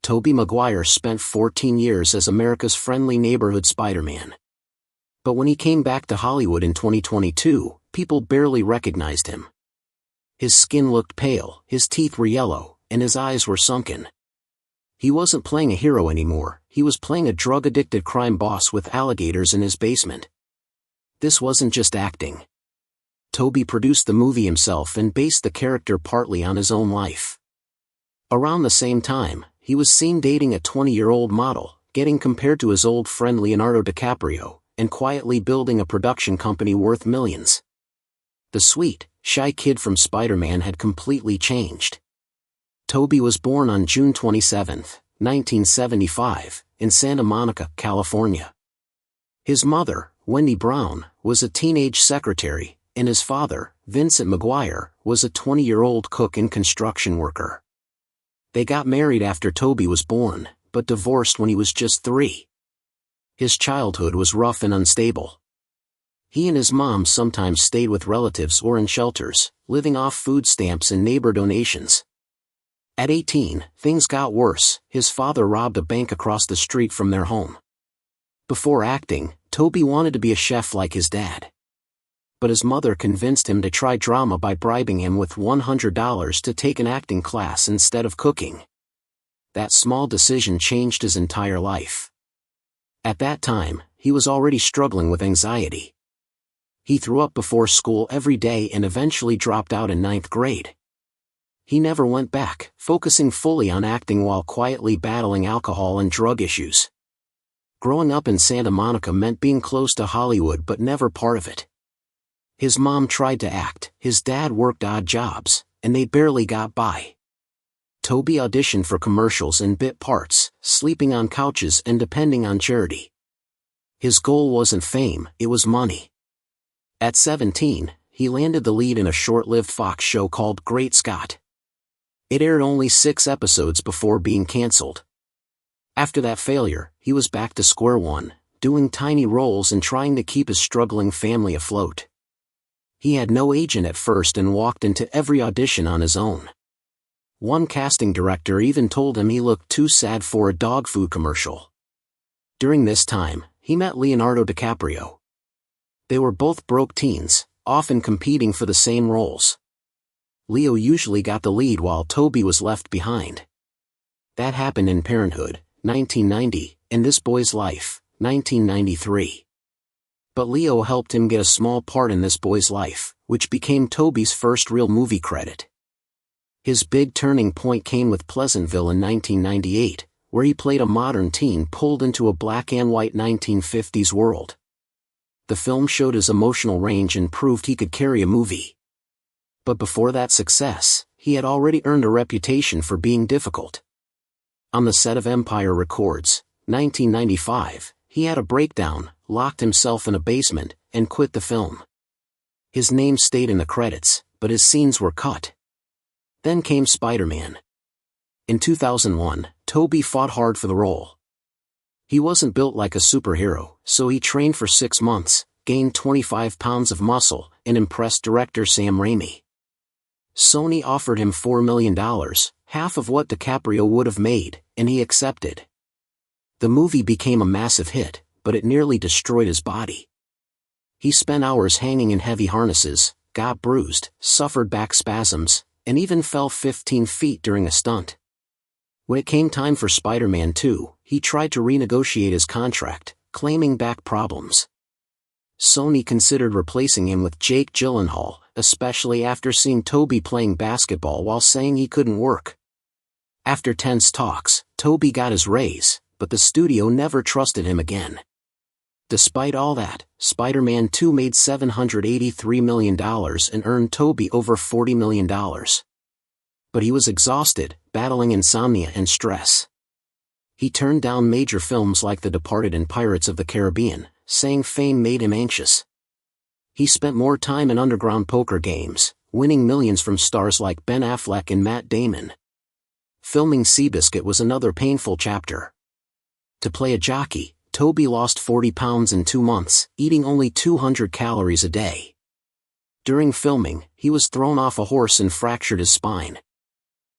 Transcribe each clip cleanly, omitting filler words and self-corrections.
Tobey Maguire spent 14 years as America's friendly neighborhood Spider-Man. But when he came back to Hollywood in 2022, people barely recognized him. His skin looked pale, his teeth were yellow, and his eyes were sunken. He wasn't playing a hero anymore, he was playing a drug-addicted crime boss with alligators in his basement. This wasn't just acting. Tobey produced the movie himself and based the character partly on his own life. Around the same time, he was seen dating a 20-year-old model, getting compared to his old friend Leonardo DiCaprio, and quietly building a production company worth millions. The sweet, shy kid from Spider-Man had completely changed. Tobey was born on June 27, 1975, in Santa Monica, California. His mother, Wendy Brown, was a teenage secretary, and his father, Vincent Maguire, was a 20-year-old cook and construction worker. They got married after Tobey was born, but divorced when he was just 3. His childhood was rough and unstable. He and his mom sometimes stayed with relatives or in shelters, living off food stamps and neighbor donations. At 18, things got worse. His father robbed a bank across the street from their home. Before acting, Tobey wanted to be a chef like his dad. But his mother convinced him to try drama by bribing him with $100 to take an acting class instead of cooking. That small decision changed his entire life. At that time, he was already struggling with anxiety. He threw up before school every day and eventually dropped out in 9th grade. He never went back, focusing fully on acting while quietly battling alcohol and drug issues. Growing up in Santa Monica meant being close to Hollywood but never part of it. His mom tried to act, his dad worked odd jobs, and they barely got by. Tobey auditioned for commercials and bit parts, sleeping on couches and depending on charity. His goal wasn't fame, it was money. At 17, he landed the lead in a short-lived Fox show called Great Scott. It aired only 6 episodes before being canceled. After that failure, he was back to square one, doing tiny roles and trying to keep his struggling family afloat. He had no agent at first and walked into every audition on his own. One casting director even told him he looked too sad for a dog food commercial. During this time, he met Leonardo DiCaprio. They were both broke teens, often competing for the same roles. Leo usually got the lead while Tobey was left behind. That happened in Parenthood, 1990, and This Boy's Life, 1993. But Leo helped him get a small part in This Boy's Life, which became Tobey's first real movie credit. His big turning point came with Pleasantville in 1998, where he played a modern teen pulled into a black and white 1950s world. The film showed his emotional range and proved he could carry a movie. But before that success, he had already earned a reputation for being difficult. On the set of Empire Records, 1995, he had a breakdown, locked himself in a basement, and quit the film. His name stayed in the credits, but his scenes were cut. Then came Spider-Man. In 2001, Tobey fought hard for the role. He wasn't built like a superhero, so he trained for 6 months, gained 25 pounds of muscle, and impressed director Sam Raimi. Sony offered him $4 million, half of what DiCaprio would have made, and he accepted. The movie became a massive hit, but it nearly destroyed his body. He spent hours hanging in heavy harnesses, got bruised, suffered back spasms, and even fell 15 feet during a stunt. When it came time for Spider-Man 2, he tried to renegotiate his contract, claiming back problems. Sony considered replacing him with Jake Gyllenhaal, especially after seeing Tobey playing basketball while saying he couldn't work. After tense talks, Tobey got his raise, but the studio never trusted him again. Despite all that, Spider-Man 2 made $783 million and earned Tobey over $40 million. But he was exhausted, battling insomnia and stress. He turned down major films like The Departed and Pirates of the Caribbean, saying fame made him anxious. He spent more time in underground poker games, winning millions from stars like Ben Affleck and Matt Damon. Filming Seabiscuit was another painful chapter. To play a jockey, Tobey lost 40 pounds in 2 months, eating only 200 calories a day. During filming, he was thrown off a horse and fractured his spine.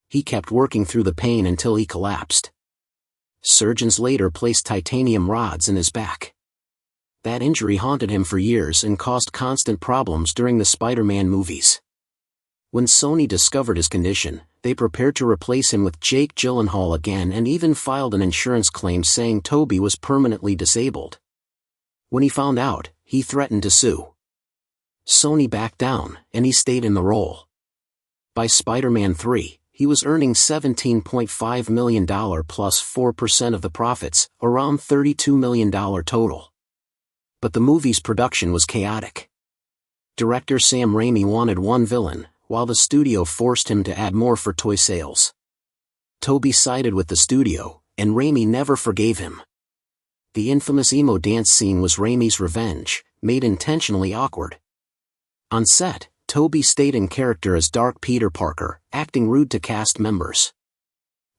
He kept working through the pain until he collapsed. Surgeons later placed titanium rods in his back. That injury haunted him for years and caused constant problems during the Spider-Man movies. When Sony discovered his condition, they prepared to replace him with Jake Gyllenhaal again and even filed an insurance claim saying Tobey was permanently disabled. When he found out, he threatened to sue. Sony backed down, and he stayed in the role. By Spider-Man 3, he was earning $17.5 million plus 4% of the profits, around $32 million total. But the movie's production was chaotic. Director Sam Raimi wanted one villain, while the studio forced him to add more for toy sales. Tobey sided with the studio, and Raimi never forgave him. The infamous emo dance scene was Raimi's revenge, made intentionally awkward. On set, Tobey stayed in character as Dark Peter Parker, acting rude to cast members.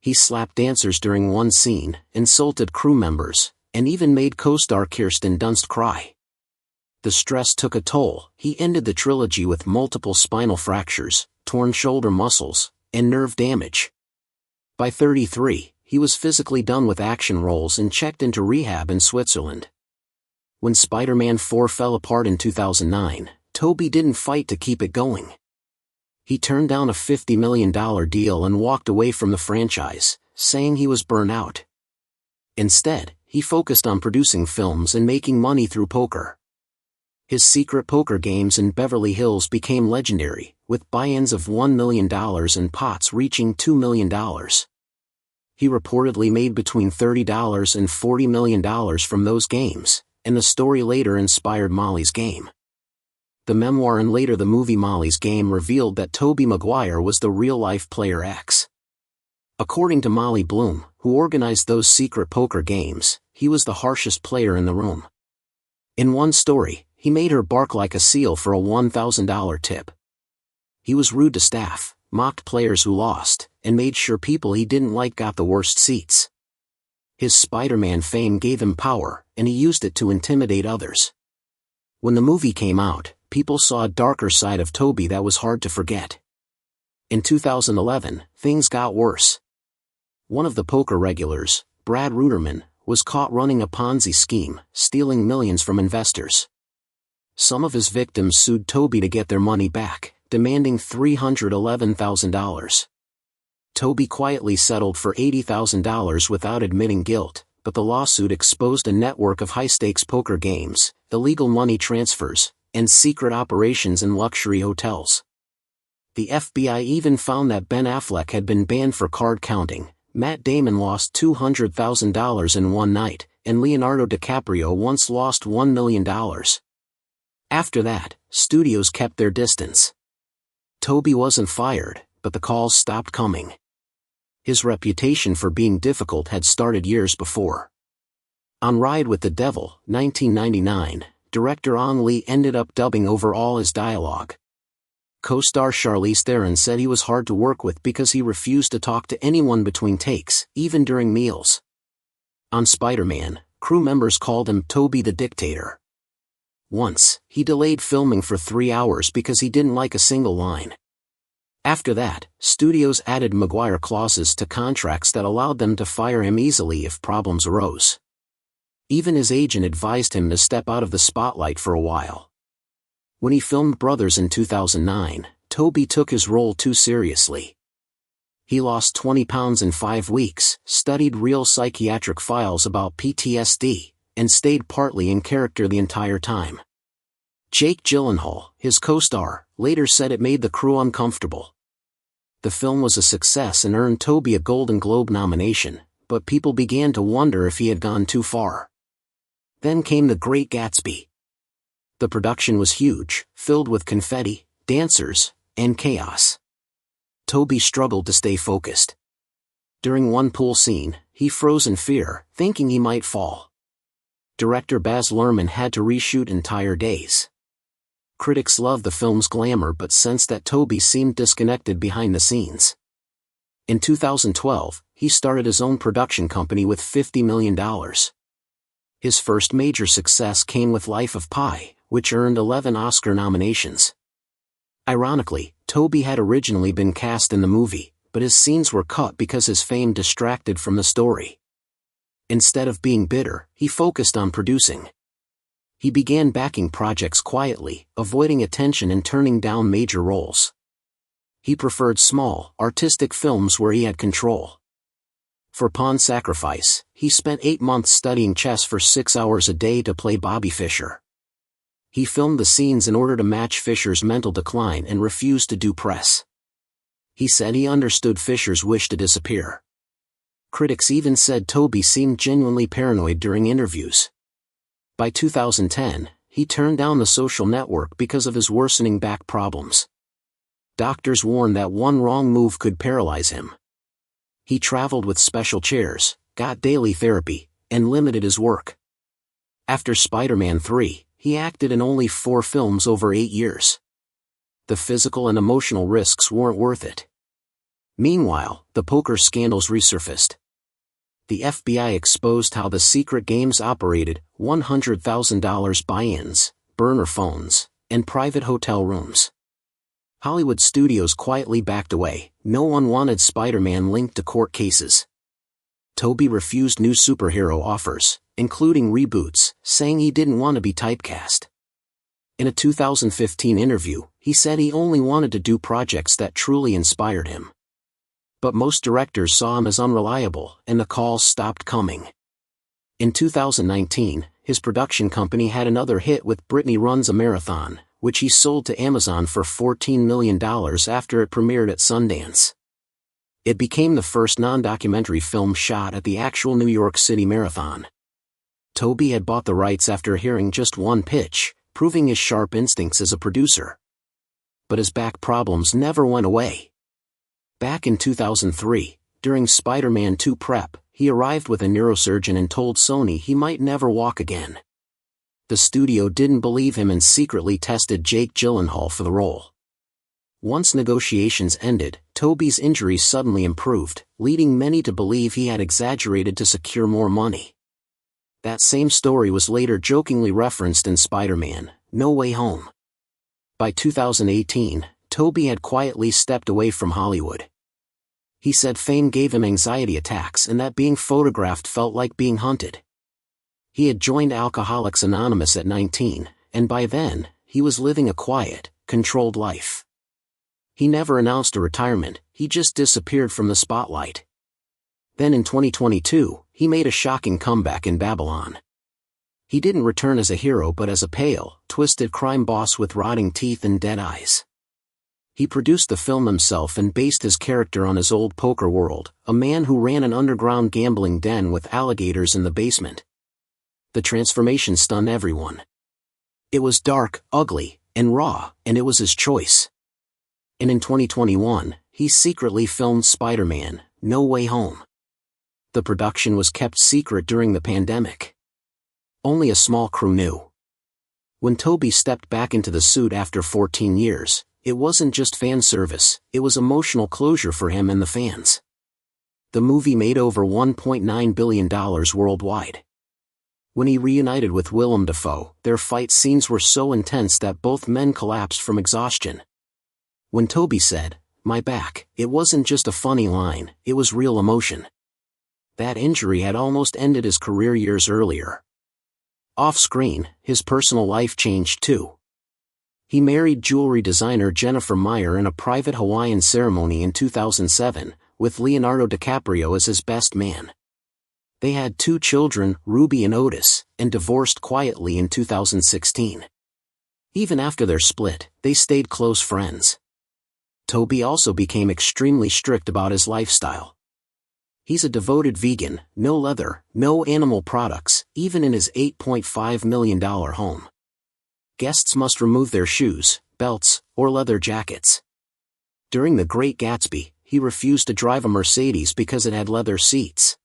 He slapped dancers during one scene, insulted crew members, and even made co-star Kirsten Dunst cry. The stress took a toll. He ended the trilogy with multiple spinal fractures, torn shoulder muscles, and nerve damage. By 33, he was physically done with action roles and checked into rehab in Switzerland. When Spider-Man 4 fell apart in 2009, Tobey didn't fight to keep it going. He turned down a $50 million deal and walked away from the franchise, saying he was burnt out. Instead, he focused on producing films and making money through poker. His secret poker games in Beverly Hills became legendary, with buy-ins of $1 million and pots reaching $2 million. He reportedly made between $30 and $40 million from those games, and the story later inspired Molly's Game. The memoir and later the movie Molly's Game revealed that Tobey Maguire was the real-life Player X. According to Molly Bloom, who organized those secret poker games, he was the harshest player in the room. In one story, he made her bark like a seal for a $1,000 tip. He was rude to staff, mocked players who lost, and made sure people he didn't like got the worst seats. His Spider-Man fame gave him power, and he used it to intimidate others. When the movie came out, people saw a darker side of Tobey that was hard to forget. In 2011, things got worse. One of the poker regulars, Brad Ruderman, was caught running a Ponzi scheme, stealing millions from investors. Some of his victims sued Tobey to get their money back, demanding $311,000. Tobey quietly settled for $80,000 without admitting guilt, but the lawsuit exposed a network of high-stakes poker games, illegal money transfers, and secret operations in luxury hotels. The FBI even found that Ben Affleck had been banned for card counting, Matt Damon lost $200,000 in one night, and Leonardo DiCaprio once lost $1 million. After that, studios kept their distance. Tobey wasn't fired, but the calls stopped coming. His reputation for being difficult had started years before. On Ride with the Devil, 1999, director Ang Lee ended up dubbing over all his dialogue. Co-star Charlize Theron said he was hard to work with because he refused to talk to anyone between takes, even during meals. On Spider-Man, crew members called him Tobey the Dictator. Once, he delayed filming for 3 hours because he didn't like a single line. After that, studios added Maguire clauses to contracts that allowed them to fire him easily if problems arose. Even his agent advised him to step out of the spotlight for a while. When he filmed Brothers in 2009, Tobey took his role too seriously. He lost 20 pounds in 5 weeks, studied real psychiatric files about PTSD, and stayed partly in character the entire time. Jake Gyllenhaal, his co-star, later said it made the crew uncomfortable. The film was a success and earned Tobey a Golden Globe nomination, but people began to wonder if he had gone too far. Then came The Great Gatsby. The production was huge, filled with confetti, dancers, and chaos. Tobey struggled to stay focused. During one pool scene, he froze in fear, thinking he might fall. Director Baz Luhrmann had to reshoot entire days. Critics loved the film's glamour but sensed that Tobey seemed disconnected behind the scenes. In 2012, he started his own production company with $50 million. His first major success came with Life of Pi, which earned 11 Oscar nominations. Ironically, Tobey had originally been cast in the movie, but his scenes were cut because his fame distracted from the story. Instead of being bitter, he focused on producing. He began backing projects quietly, avoiding attention and turning down major roles. He preferred small, artistic films where he had control. For Pawn Sacrifice, he spent 8 months studying chess for 6 hours a day to play Bobby Fischer. He filmed the scenes in order to match Fischer's mental decline and refused to do press. He said he understood Fischer's wish to disappear. Critics even said Tobey seemed genuinely paranoid during interviews. By 2010, he turned down The Social Network because of his worsening back problems. Doctors warned that one wrong move could paralyze him. He traveled with special chairs, got daily therapy, and limited his work. After Spider-Man 3, he acted in only 4 films over 8 years. The physical and emotional risks weren't worth it. Meanwhile, the poker scandals resurfaced. The FBI exposed how the secret games operated: $100,000 buy-ins, burner phones, and private hotel rooms. Hollywood studios quietly backed away. No one wanted Spider-Man linked to court cases. Tobey refused new superhero offers, including reboots, saying he didn't want to be typecast. In a 2015 interview, he said he only wanted to do projects that truly inspired him. But most directors saw him as unreliable, and the calls stopped coming. In 2019, his production company had another hit with Brittany Runs a Marathon, which he sold to Amazon for $14 million after it premiered at Sundance. It became the first non-documentary film shot at the actual New York City Marathon. Tobey had bought the rights after hearing just one pitch, proving his sharp instincts as a producer. But his back problems never went away. Back in 2003, during Spider-Man 2 prep, he arrived with a neurosurgeon and told Sony he might never walk again. The studio didn't believe him and secretly tested Jake Gyllenhaal for the role. Once negotiations ended, Tobey's injuries suddenly improved, leading many to believe he had exaggerated to secure more money. That same story was later jokingly referenced in Spider-Man: No Way Home. By 2018, Tobey had quietly stepped away from Hollywood. He said fame gave him anxiety attacks and that being photographed felt like being hunted. He had joined Alcoholics Anonymous at 19, and by then, he was living a quiet, controlled life. He never announced a retirement, he just disappeared from the spotlight. Then in 2022, he made a shocking comeback in Babylon. He didn't return as a hero but as a pale, twisted crime boss with rotting teeth and dead eyes. He produced the film himself and based his character on his old poker world, a man who ran an underground gambling den with alligators in the basement. The transformation stunned everyone. It was dark, ugly, and raw, and it was his choice. And in 2021, he secretly filmed Spider-Man: No Way Home. The production was kept secret during the pandemic. Only a small crew knew. When Tobey stepped back into the suit after 14 years, it wasn't just fan service, it was emotional closure for him and the fans. The movie made over $1.9 billion worldwide. When he reunited with Willem Dafoe, their fight scenes were so intense that both men collapsed from exhaustion. When Tobey said, "My back," it wasn't just a funny line, it was real emotion. That injury had almost ended his career years earlier. Off-screen, his personal life changed too. He married jewelry designer Jennifer Meyer in a private Hawaiian ceremony in 2007, with Leonardo DiCaprio as his best man. They had 2 children, Ruby and Otis, and divorced quietly in 2016. Even after their split, they stayed close friends. Tobey also became extremely strict about his lifestyle. He's a devoted vegan, no leather, no animal products, even in his $8.5 million home. Guests must remove their shoes, belts, or leather jackets. During The Great Gatsby, he refused to drive a Mercedes because it had leather seats.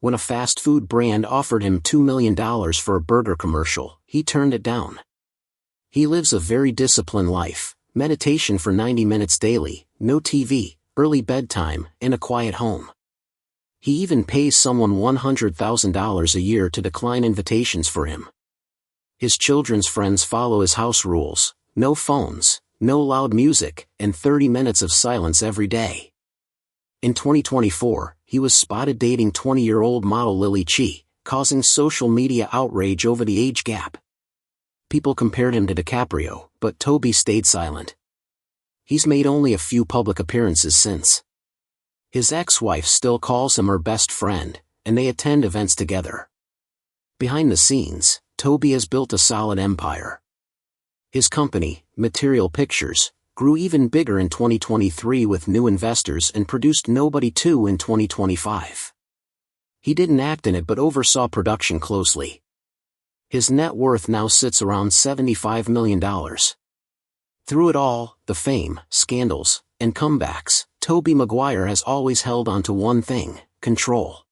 When a fast food brand offered him $2 million for a burger commercial, he turned it down. He lives a very disciplined life: meditation for 90 minutes daily, no TV, early bedtime, and a quiet home. He even pays someone $100,000 a year to decline invitations for him. His children's friends follow his house rules: no phones, no loud music, and 30 minutes of silence every day. In 2024, he was spotted dating 20-year-old model Lily Chi, causing social media outrage over the age gap. People compared him to DiCaprio, but Tobey stayed silent. He's made only a few public appearances since. His ex-wife still calls him her best friend, and they attend events together. Behind the scenes, Tobey has built a solid empire. His company, Material Pictures, grew even bigger in 2023 with new investors and produced Nobody 2 in 2025. He didn't act in it but oversaw production closely. His net worth now sits around $75 million. Through it all, the fame, scandals, and comebacks, Tobey Maguire has always held on to one thing: control.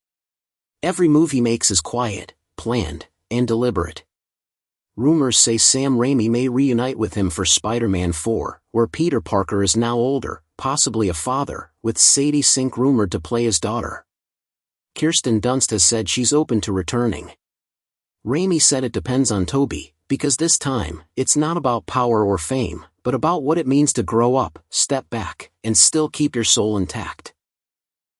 Every move he makes is quiet, planned, and deliberate. Rumors say Sam Raimi may reunite with him for Spider-Man 4, where Peter Parker is now older, possibly a father, with Sadie Sink rumored to play his daughter. Kirsten Dunst has said she's open to returning. Raimi said it depends on Tobey, because this time, it's not about power or fame, but about what it means to grow up, step back, and still keep your soul intact.